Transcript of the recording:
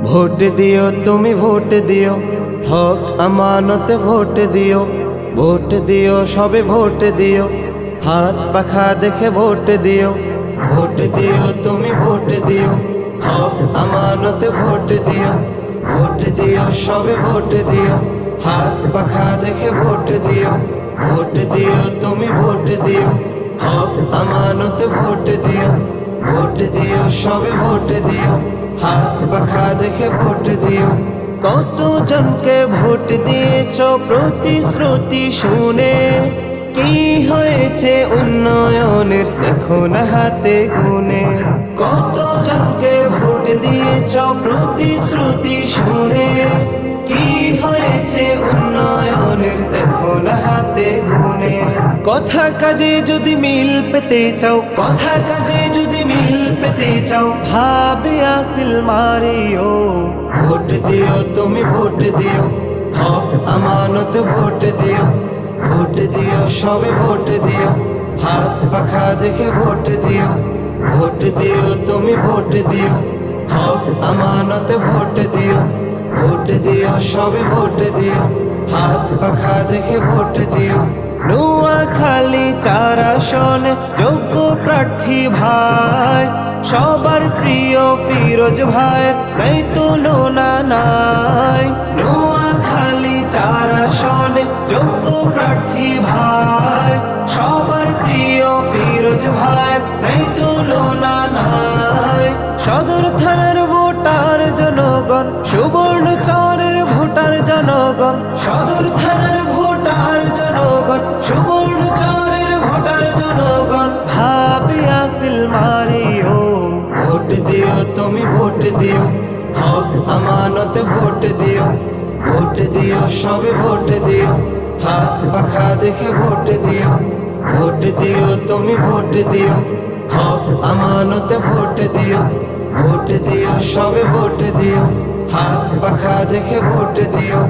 Vote দিও তুমি vote দিও, হক আমানতে ভোট দিও। ভোট দিও সবে ভোট দিও, হাত পাখা দেখে ভোট দিও। ভোট দিও তুমি ভোট দিও, হক আমানতে ভোট দিও। ভোট দিও সবে ভোট দিও, হাত পাখা দেখে ভোট দিও। ভোট দিও তুমি ভোট দিও, হক আমানতে ভোট দিও। ভোট দিও সবে ভোট দিও, হাত পাখা দেখে ভোট দিও। কত জনকে ভোট দিয়েছ প্রতিশ্রুতি শুনে, কি হয়েছে উন্নয়নের দেখো না হাতে গুনে। কত জনকে ভোট দিয়েছ প্রতিশ্রুতি শুনে, কি হয়েছে উন্নয়নের দেখো না হাতে গুনে। কথা কাজে যদি মিল পেতে চাও, কথা কাজে যদি মিল পেতে চাও, ভাবে আসিল মারিও। ভোট দিও তুমি ভোট দিও, হক আমানত ভোট দিও। ভোট দিও সবে ভোট দিও, হাত পাখা দেখে ভোট দিও। ভোট দিও তুমি ভোট দিও, হক আমানত ভোট দিও। ভোট দিও সবে ভোট দিও, হাত পাখা দেখে ভোট দিও। নোয়াখালী 4 আসনে যোগ্য প্রার্থী ভাই, সবার প্রিয় ফিরোজ ভাইয়ের নাই তুলনা নাই। নোয়াখালী 4 আসনে যোগ্য প্রার্থী ভাই, সবার প্রিয় ফিরোজ ভাইয়ের নাই তুলনা নাই। সদর থানার ভোটার জনগণ, সুবর্ণচরের ভোটার জনগণ। সদর থানার ভোটার জনগণ, সুবর্ণচরের ভোটার জনগণ। ভাবি আসিল মারিও। ভোট দিও তুমি ভোট দিও, হক আমানতে ভোট দিও। ভোট দিও সবে ভোট দিও, হাত পাখা দেখে ভোট দিও। ভোট দিও তুমি ভোট দিও, হক আমানতে ভোট দিও। ভোট দিও সবে ভোট দিও, হাত পাখা দেখে ভোট দিও।